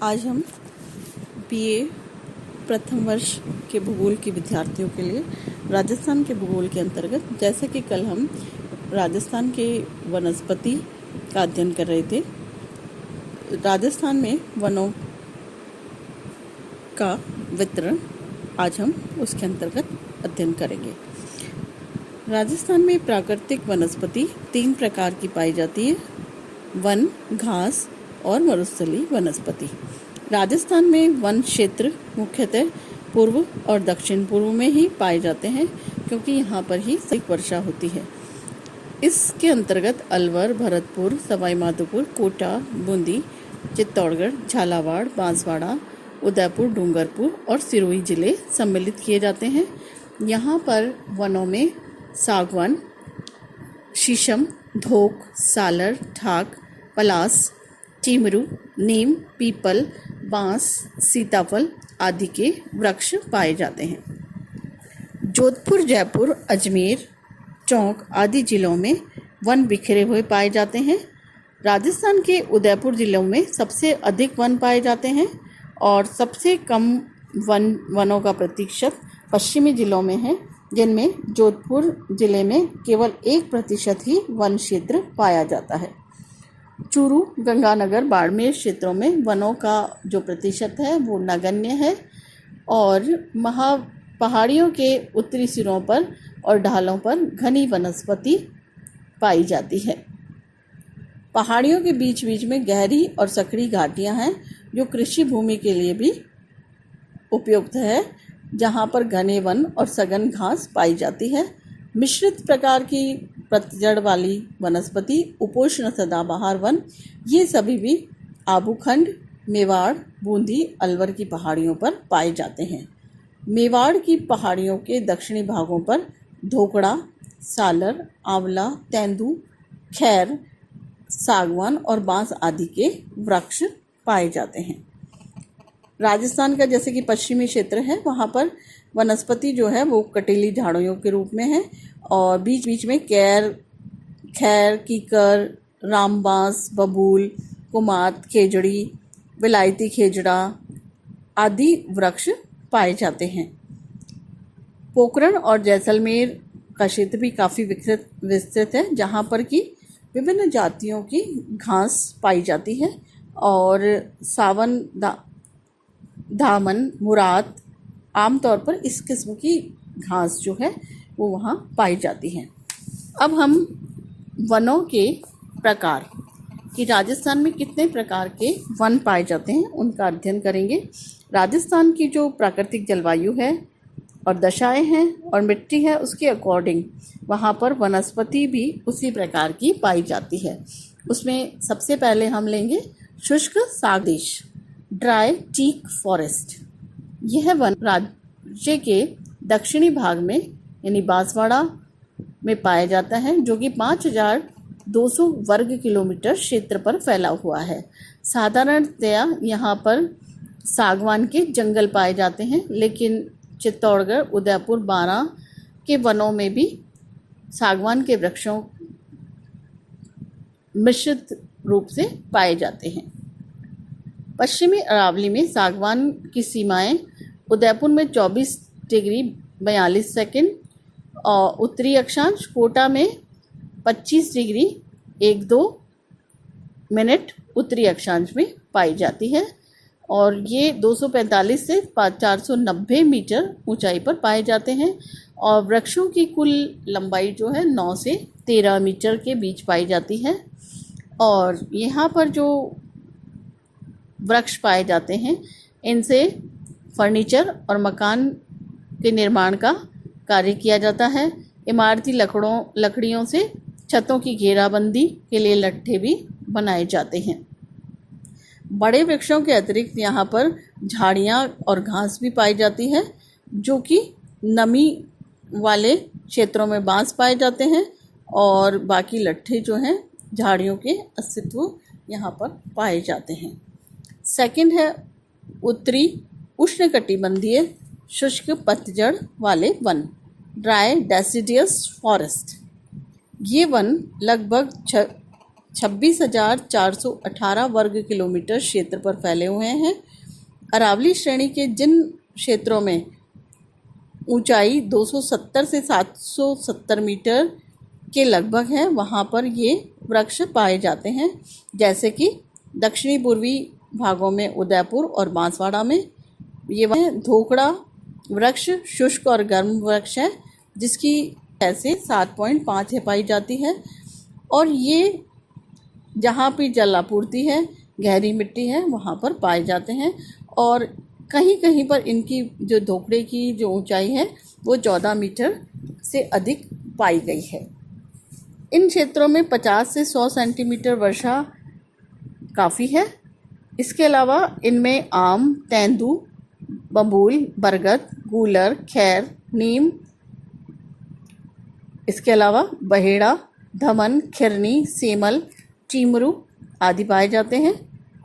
आज हम बीए प्रथम वर्ष के भूगोल के विद्यार्थियों के लिए राजस्थान के भूगोल के अंतर्गत, जैसे कि कल हम राजस्थान के वनस्पति का अध्ययन कर रहे थे, राजस्थान में वनों का वितरण आज हम उसके अंतर्गत अध्ययन करेंगे। राजस्थान में प्राकृतिक वनस्पति 3 प्रकार की पाई जाती है: वन, घास और मरुस्थलीय वनस्पति। राजस्थान में वन क्षेत्र मुख्यतः पूर्व और दक्षिण पूर्व में ही पाए जाते हैं, क्योंकि यहाँ पर ही अधिक वर्षा होती है। इसके अंतर्गत अलवर, भरतपुर, सवाई माधोपुर, कोटा, बूंदी, चित्तौड़गढ़, झालावाड़, बांसवाड़ा, उदयपुर, डूंगरपुर और सिरोही जिले सम्मिलित किए जाते हैं। यहाँ पर वनों में सागवान, शीशम, धोक, सालर, ठाक, पलास, टीमरू, नीम, पीपल, बांस, सीताफल आदि के वृक्ष पाए जाते हैं। जोधपुर, जयपुर, अजमेर, टोंक आदि जिलों में वन बिखरे हुए पाए जाते हैं। राजस्थान के उदयपुर जिलों में सबसे अधिक वन पाए जाते हैं और सबसे कम वनों का प्रतिशत पश्चिमी जिलों में है, जिनमें जोधपुर जिले में केवल 1% ही वन क्षेत्र पाया जाता है। चूरू, गंगानगर, बाड़मेर क्षेत्रों में वनों का जो प्रतिशत है वो नगण्य है और पहाड़ियों के उत्तरी सिरों पर और ढालों पर घनी वनस्पति पाई जाती है। पहाड़ियों के बीच बीच में गहरी और सकड़ी घाटियां हैं, जो कृषि भूमि के लिए भी उपयुक्त है, जहां पर घने वन और सघन घास पाई जाती है। मिश्रित प्रकार की पतझड़ वाली वनस्पति, उपोष्ण सदाबहार वन, ये सभी भी आबूखंड, मेवाड़, बूंदी, अलवर की पहाड़ियों पर पाए जाते हैं। मेवाड़ की पहाड़ियों के दक्षिणी भागों पर धोकड़ा, सालर, आंवला, तेंदू, खैर, सागवान और बांस आदि के वृक्ष पाए जाते हैं। राजस्थान का जैसे कि पश्चिमी क्षेत्र है, वहाँ पर वनस्पति जो है वो कटीली झाड़ियों के रूप में है और बीच बीच में खैर, कीकर, रामबांस, बबूल, कुमात, खेजड़ी, विलायती खेजड़ा आदि वृक्ष पाए जाते हैं। पोखरण और जैसलमेर का क्षेत्र भी काफ़ी विस्तृत है, जहाँ पर कि विभिन्न जातियों की घास पाई जाती है और सावन, धामन, मुराद आमतौर पर इस किस्म की घास जो है वो वहाँ पाई जाती है। अब हम वनों के प्रकार कि राजस्थान में कितने प्रकार के वन पाए जाते हैं उनका अध्ययन करेंगे। राजस्थान की जो प्राकृतिक जलवायु है और दशाएं हैं और मिट्टी है, उसके अकॉर्डिंग वहाँ पर वनस्पति भी उसी प्रकार की पाई जाती है। उसमें सबसे पहले हम लेंगे शुष्क सागदेश, ड्राई टीक फॉरेस्ट। यह वन राज्य के दक्षिणी भाग में यानी बांसवाड़ा में पाया जाता है, जो कि 5200 वर्ग किलोमीटर क्षेत्र पर फैला हुआ है। साधारणतया यहाँ पर सागवान के जंगल पाए जाते हैं, लेकिन चित्तौड़गढ़, उदयपुर, बारां के वनों में भी सागवान के वृक्षों मिश्रित रूप से पाए जाते हैं। पश्चिमी अरावली में सागवान की सीमाएं उदयपुर में 24 डिग्री 42 सेकंड और उत्तरी अक्षांश, कोटा में 25 डिग्री 12 मिनट उत्तरी अक्षांश में पाई जाती है और ये 245 से 490 मीटर ऊंचाई पर पाए जाते हैं और वृक्षों की कुल लंबाई जो है 9 से 13 मीटर के बीच पाई जाती है। और यहाँ पर जो वृक्ष पाए जाते हैं, इनसे फर्नीचर और मकान के निर्माण का कार्य किया जाता है। इमारती लकड़ियों से छतों की घेराबंदी के लिए लट्ठे भी बनाए जाते हैं। बड़े वृक्षों के अतिरिक्त यहाँ पर झाड़ियाँ और घास भी पाई जाती है, जो कि नमी वाले क्षेत्रों में बांस पाए जाते हैं और बाकी लट्ठे जो हैं झाड़ियों के अस्तित्व यहाँ पर पाए जाते हैं। सेकंड है उत्तरी उष्णकटिबंधीय शुष्क पतझड़ वाले वन, ड्राई डेसिडियस फॉरेस्ट। ये वन लगभग 26,418 वर्ग किलोमीटर क्षेत्र पर फैले हुए हैं। अरावली श्रेणी के जिन क्षेत्रों में ऊंचाई 270 से 770 मीटर के लगभग है, वहाँ पर ये वृक्ष पाए जाते हैं, जैसे कि दक्षिणी पूर्वी भागों में उदयपुर और बांसवाड़ा में। ये धोकड़ा वृक्ष शुष्क और गर्म वृक्ष है, जिसकी ऐसे 7.5 पाई जाती है, और ये जहाँ भी जल आपूर्ति है, गहरी मिट्टी है, वहाँ पर पाए जाते हैं। और कहीं कहीं पर इनकी जो धोकड़े की जो ऊंचाई है वो 14 मीटर से अधिक पाई गई है। इन क्षेत्रों में 50 से 100 सेंटीमीटर वर्षा काफ़ी है। इसके अलावा इनमें आम, तेंदू, बबूल, बरगद, गूलर, खैर, नीम, इसके अलावा बहेड़ा, धमन, खिरनी, सेमल, टीमरू आदि पाए जाते हैं।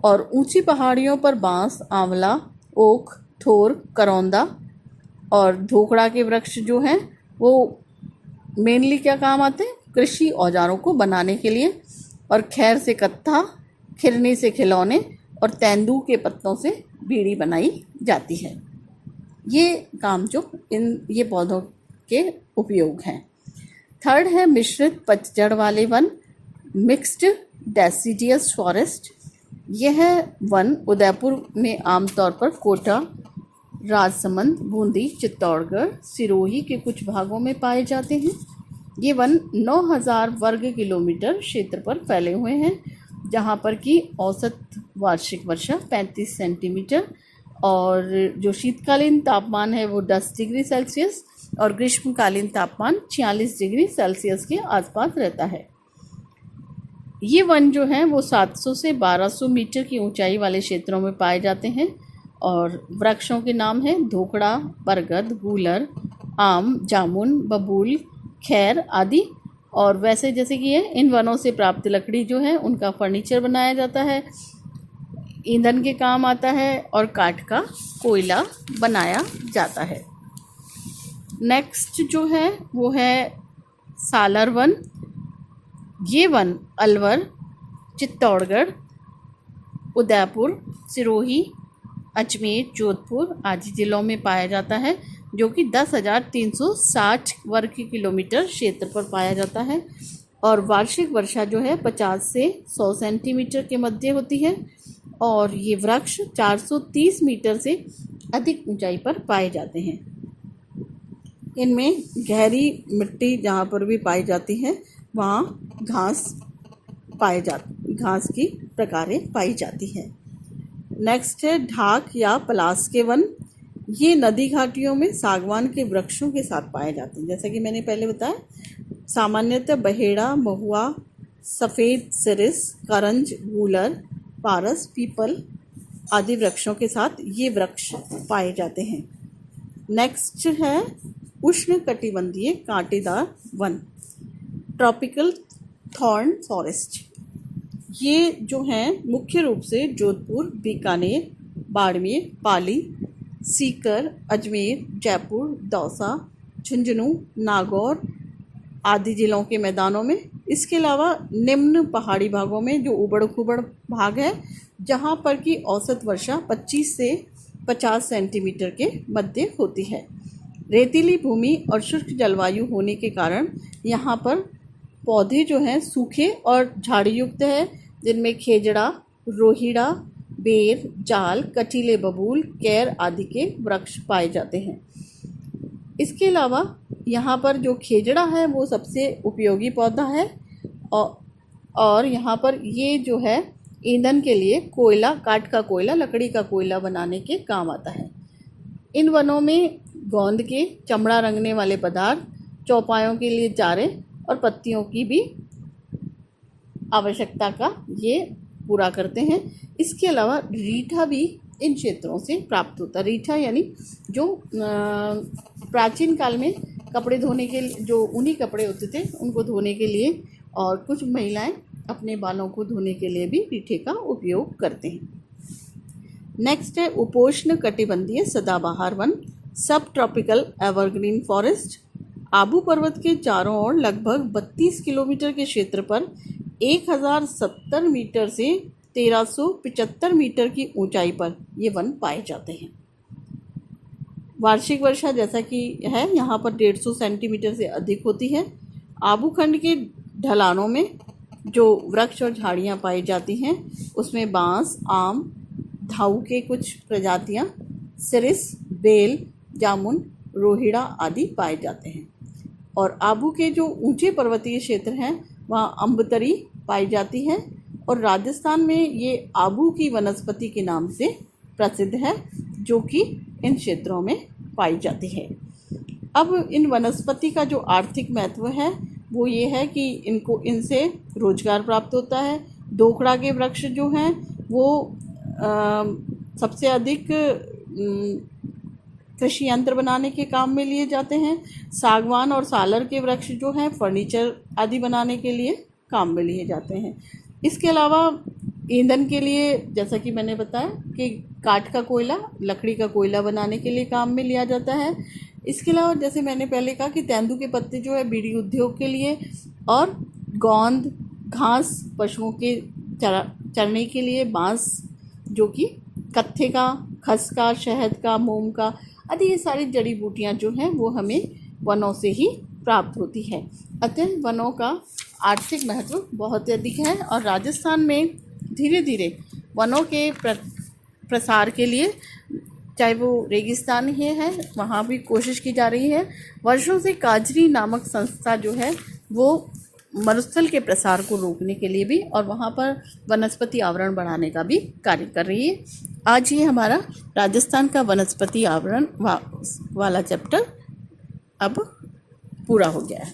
और ऊंची पहाड़ियों पर बांस, आंवला, ओक, थोर, करौंदा और धोकड़ा के वृक्ष जो हैं वो मेनली क्या काम आते हैं? कृषि औजारों को बनाने के लिए। और खैर से कत्था, खिरनी से खिलौने और तेंदू के पत्तों से बीड़ी बनाई जाती है। ये काम जो ये पौधों के उपयोग हैं। थर्ड है मिश्रित पतझड़ वाले वन, मिक्स्ड डेसिडियस फॉरेस्ट। यह वन उदयपुर में आमतौर पर कोटा, राजसमंद, बूंदी, चित्तौड़गढ़, सिरोही के कुछ भागों में पाए जाते हैं। ये वन 9,000 वर्ग किलोमीटर क्षेत्र पर फैले हुए हैं, जहाँ पर की औसत वार्षिक वर्षा 35 सेंटीमीटर और जो शीतकालीन तापमान है वो 10 डिग्री सेल्सियस और ग्रीष्मकालीन तापमान 46 डिग्री सेल्सियस के आसपास रहता है। ये वन जो हैं वो 700 से 1200 मीटर की ऊंचाई वाले क्षेत्रों में पाए जाते हैं। और वृक्षों के नाम हैं धोकड़ा, बरगद, गूलर, आम, जामुन, बबूल, खैर आदि। और वैसे जैसे कि इन वनों से प्राप्त लकड़ी जो है उनका फर्नीचर बनाया जाता है, ईंधन के काम आता है और काठ का कोयला बनाया जाता है। नेक्स्ट जो है वो है सालर वन। ये वन अलवर, चित्तौड़गढ़, उदयपुर, सिरोही, अजमेर, जोधपुर आदि जिलों में पाया जाता है, जो कि 10,360 वर्ग किलोमीटर क्षेत्र पर पाया जाता है। और वार्षिक वर्षा जो है 50 से 100 सेंटीमीटर के मध्य होती है। और ये वृक्ष 430 मीटर से अधिक ऊंचाई पर पाए जाते हैं। इनमें गहरी मिट्टी जहाँ पर भी पाई जाती है वहाँ घास की प्रकारें पाई जाती है। नेक्स्ट है ढाक या पलास के वन। ये नदी घाटियों में सागवान के वृक्षों के साथ पाए जाते हैं। जैसा कि मैंने पहले बताया, सामान्यतः बहेड़ा, महुआ, सफ़ेद सिरिस, करंज, गूलर, पारस, पीपल आदि वृक्षों के साथ ये वृक्ष पाए जाते हैं। नेक्स्ट है उष्णकटिबंधीय कांटेदार वन, ट्रॉपिकल थॉर्न फॉरेस्ट। ये जो हैं मुख्य रूप से जोधपुर, बीकानेर, बाड़मेर, पाली, सीकर, अजमेर, जयपुर, दौसा, झुंझुनू, नागौर आदि जिलों के मैदानों में। इसके अलावा निम्न पहाड़ी भागों में जो उबड़ खुबड़ भाग है, जहाँ पर की औसत वर्षा 25 से 50 सेंटीमीटर के मध्य होती है। रेतीली भूमि और शुष्क जलवायु होने के कारण यहाँ पर पौधे जो हैं सूखे और झाड़ीयुक्त है, जिनमें खेजड़ा, रोहिड़ा, बेर, जाल, कटीले बबूल, कैर आदि के वृक्ष पाए जाते हैं। इसके अलावा यहाँ पर जो खेजड़ा है वो सबसे उपयोगी पौधा है और यहाँ पर ये जो है ईंधन के लिए कोयला, काठ का कोयला, लकड़ी का कोयला बनाने के काम आता है। इन वनों में गोंद के चमड़ा रंगने वाले पदार्थ, चौपायों के लिए चारे और पत्तियों की भी आवश्यकता का ये पूरा करते हैं। इसके अलावा रीठा भी इन क्षेत्रों से प्राप्त होता है। रीठा यानी जो प्राचीन काल में कपड़े धोने के लिए, जो ऊनी कपड़े होते थे उनको धोने के लिए, और कुछ महिलाएं अपने बालों को धोने के लिए भी रीठे का उपयोग करते हैं। नेक्स्ट है उपोष्ण कटिबंधीय सदाबहार वन, सब ट्रॉपिकल एवरग्रीन फॉरेस्ट। आबू पर्वत के चारों ओर लगभग 32 किलोमीटर के क्षेत्र पर 1070 मीटर से 1375 मीटर की ऊंचाई पर ये वन पाए जाते हैं। वार्षिक वर्षा जैसा कि है यहाँ पर 150 सेंटीमीटर से अधिक होती है। आबूखंड के ढलानों में जो वृक्ष और झाड़ियाँ पाई जाती हैं उसमें बांस, आम, धाऊ के कुछ प्रजातियाँ, सिरिस, बेल, जामुन, रोहिड़ा आदि पाए जाते हैं। और आबू के जो ऊंचे पर्वतीय क्षेत्र हैं वहाँ अम्बतरी पाई जाती है और राजस्थान में ये आबू की वनस्पति के नाम से प्रसिद्ध है, जो कि इन क्षेत्रों में पाई जाती है। अब इन वनस्पति का जो आर्थिक महत्व है वो ये है कि इनसे रोजगार प्राप्त होता है। दोखड़ा के वृक्ष जो हैं वो सबसे अधिक कृषि यंत्र बनाने के काम में लिए जाते हैं। सागवान और सालर के वृक्ष जो हैं फर्नीचर आदि बनाने के लिए काम में लिए जाते हैं। इसके अलावा ईंधन के लिए, जैसा कि मैंने बताया कि काठ का कोयला, लकड़ी का कोयला बनाने के लिए काम में लिया जाता है। इसके अलावा जैसे मैंने पहले कहा कि तेंदू के पत्ते जो है बीड़ी उद्योग के लिए, और गोंद, घास पशुओं के चरने के लिए, बांस जो कि कत्थे का, खस का, शहद का, मोम का आदि ये सारी जड़ी बूटियाँ जो हैं वो हमें वनों से ही प्राप्त होती है। अतः वनों का आर्थिक महत्व बहुत अधिक है और राजस्थान में धीरे धीरे वनों के प्रसार के लिए, चाहे वो रेगिस्तान ही है, वहाँ भी कोशिश की जा रही है। वर्षों से काजरी नामक संस्था जो है वो मरुस्थल के प्रसार को रोकने के लिए भी और वहाँ पर वनस्पति आवरण बढ़ाने का भी कार्य कर रही है। आज ये हमारा राजस्थान का वनस्पति आवरण वाला चैप्टर अब पूरा हो गया है।